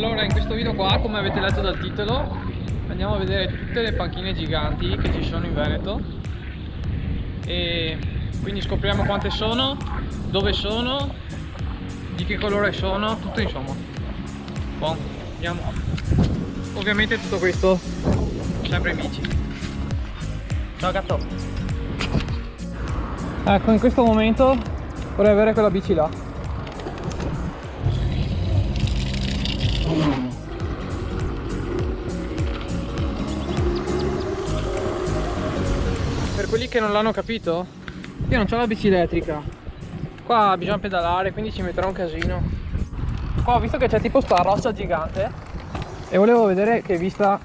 Allora, in questo video qua, come avete letto dal titolo, andiamo a vedere tutte le panchine giganti che ci sono in Veneto e quindi scopriamo quante sono, dove sono, di che colore sono, tutto insomma. Buon, andiamo. Ovviamente tutto questo sempre in bici. Ciao gatto. Ecco, in questo momento vorrei avere quella bici là. Per quelli che non l'hanno capito, io non ho la bici elettrica. Qua bisogna pedalare, quindi ci metterà un casino. Qua ho visto che c'è tipo sta roccia gigante e volevo vedere che vista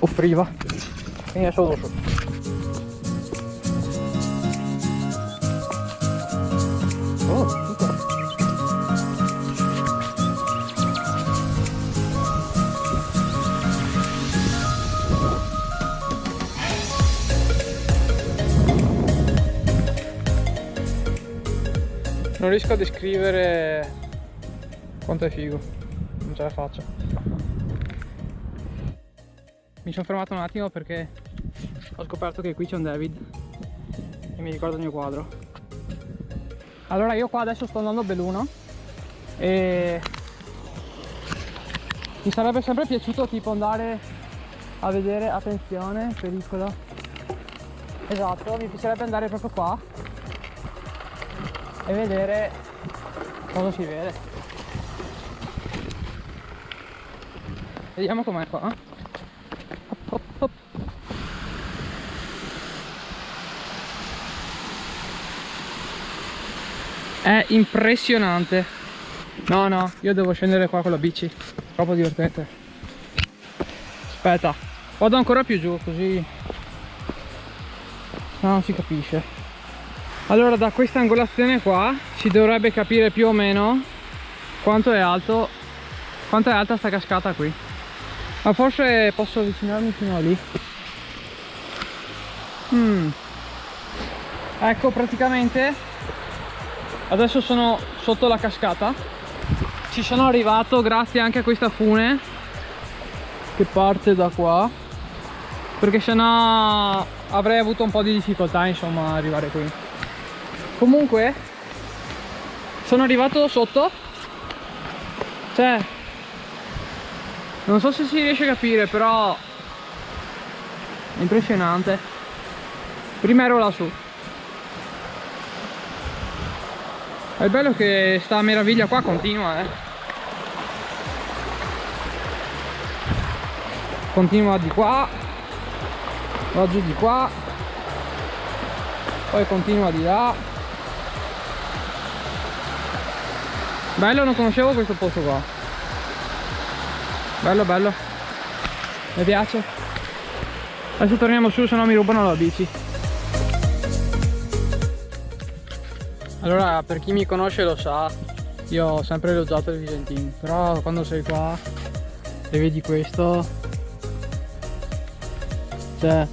offriva. Quindi adesso vado su. Oh, tutto. Non riesco a descrivere quanto è figo, non ce la faccio. Mi sono fermato un attimo perché ho scoperto che qui c'è un David e mi ricorda il mio quadro. Allora io qua adesso sto andando a Belluno e mi sarebbe sempre piaciuto tipo andare a vedere, attenzione, pericolo. Esatto, mi piacerebbe andare proprio qua e vedere cosa si vede. Vediamo com'è qua. Hop, hop, hop. È impressionante. No, io devo scendere qua con la bici. Troppo divertente. Aspetta, vado ancora più giù così no, non si capisce. Allora, da questa angolazione qua si dovrebbe capire più o meno quanto è alto, quanto è alta sta cascata qui. Ma forse posso avvicinarmi fino a lì. Ecco, praticamente adesso sono sotto la cascata. Ci sono arrivato grazie anche a questa fune che parte da qua, perché sennò avrei avuto un po' di difficoltà insomma a arrivare qui. Comunque sono arrivato sotto, cioè non so se si riesce a capire, però è impressionante. Prima ero lassù. È bello che sta meraviglia qua continua, continua di qua, va giù di qua, poi continua di là. Bello, non conoscevo questo posto qua. Bello, bello. Mi piace. Adesso torniamo su, se no mi rubano la bici. Allora, per chi mi conosce lo sa, io ho sempre elogiato il Visentin, però quando sei qua e vedi questo, cioè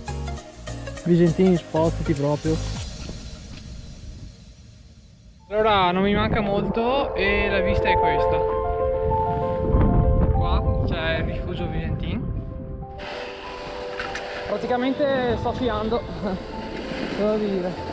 Visentin spostati proprio. Allora, non mi manca molto e la vista è questa. Qua c'è il rifugio Visentin. Praticamente sto sciando, devo dire.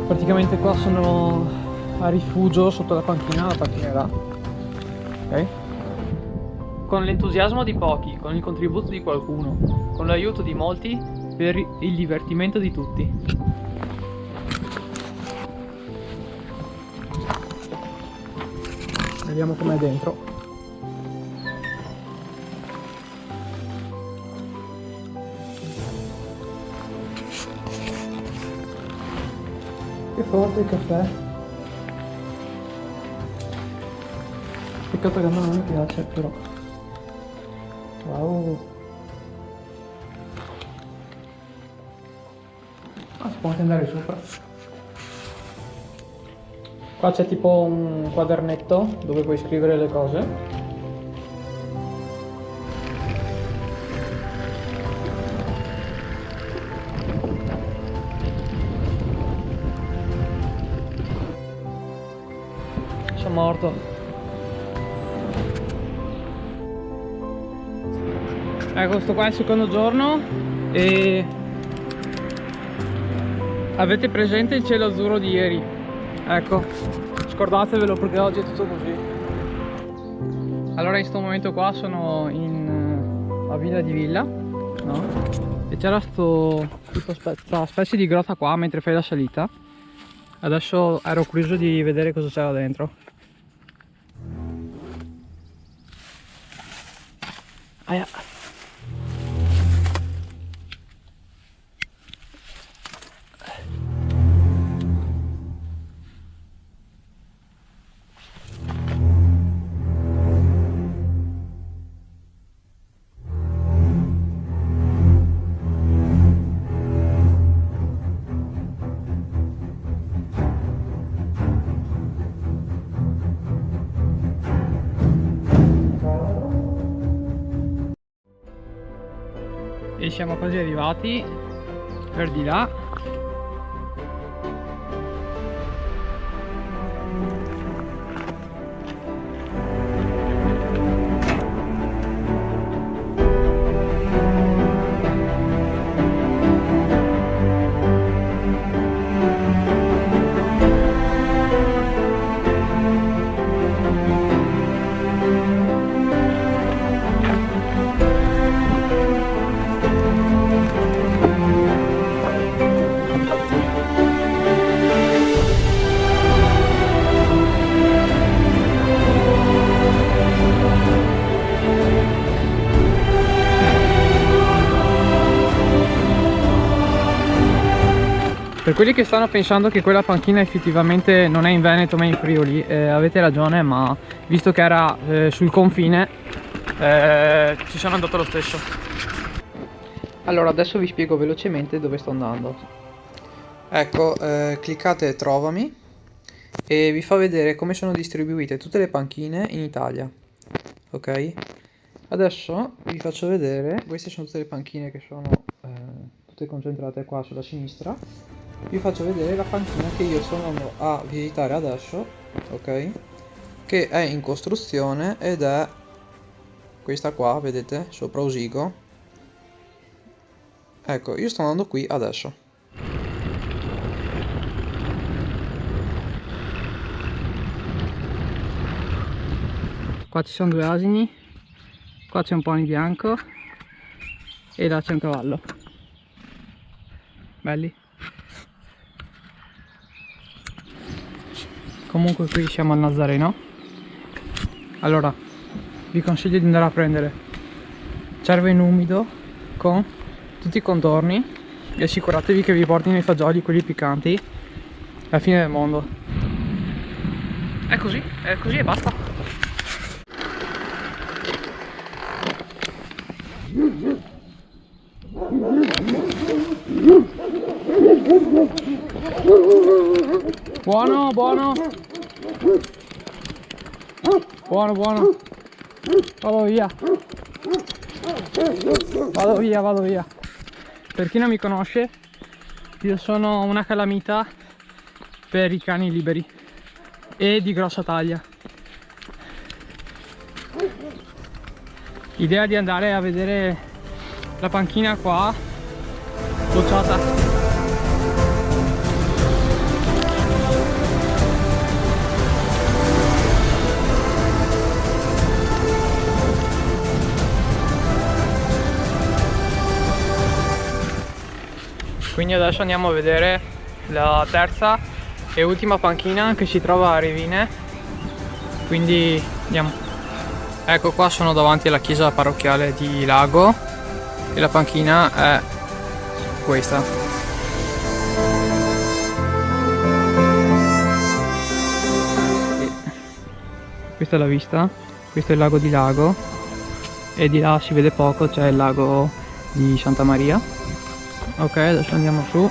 Praticamente qua sono a rifugio sotto la panchina è là. Ok? Con l'entusiasmo di pochi, con il contributo di qualcuno, con l'aiuto di molti per il divertimento di tutti. Vediamo com'è dentro. Che forte il caffè. Peccato che a me non mi piace, però. Wow. Ah, si può anche andare sopra. Qua c'è tipo un quadernetto dove puoi scrivere le cose. Sono morto. Ecco, questo qua è il secondo giorno e avete presente il cielo azzurro di ieri? Ecco, scordatevelo perché oggi è tutto così. Allora in questo momento qua sono a Villa di Villa, no? E c'era questa specie di grotta qua mentre fai la salita. Adesso ero curioso di vedere cosa c'era dentro. Aia. E siamo quasi arrivati per di là. Per quelli che stanno pensando che quella panchina effettivamente non è in Veneto ma in Friuli, avete ragione, ma visto che era sul confine ci sono andato lo stesso. Allora adesso vi spiego velocemente dove sto andando. Ecco, cliccate Trovami e vi fa vedere come sono distribuite tutte le panchine in Italia. Ok? Adesso vi faccio vedere, queste sono tutte le panchine che sono tutte concentrate qua sulla sinistra. Vi faccio vedere la panchina che io sono andato a visitare adesso, ok? Che è in costruzione ed è questa qua, vedete? Sopra Usigo. Ecco, io sto andando qui adesso. Qua ci sono due asini, qua c'è un pony bianco e là c'è un cavallo. Belli. Comunque qui siamo al Nazareno. Allora vi consiglio di andare a prendere cervo in umido con tutti i contorni e assicuratevi che vi portino i fagioli, quelli piccanti, alla fine del mondo. È così e basta. Buono, buono. Buono, buono. Vado via. Vado via, vado via. Per chi non mi conosce, io sono una calamita per i cani liberi e di grossa taglia. L'idea di andare a vedere la panchina qua bocciata. Quindi adesso andiamo a vedere la terza e ultima panchina che si trova a Revine. Quindi andiamo. Ecco, qua sono davanti alla chiesa parrocchiale di Lago e la panchina è questa. questa è la vista. Questo è il lago di Lago e di là si vede poco, c'è il lago di Santa Maria. Ok, adesso andiamo su.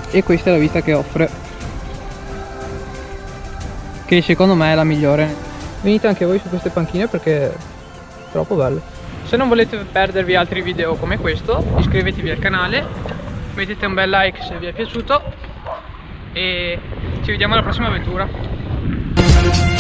E questa è la vista che offre, che secondo me è la migliore. Venite anche voi su queste panchine perché è troppo bello. Se non volete perdervi altri video come questo, iscrivetevi al canale, mettete un bel like se vi è piaciuto e ci vediamo alla prossima avventura.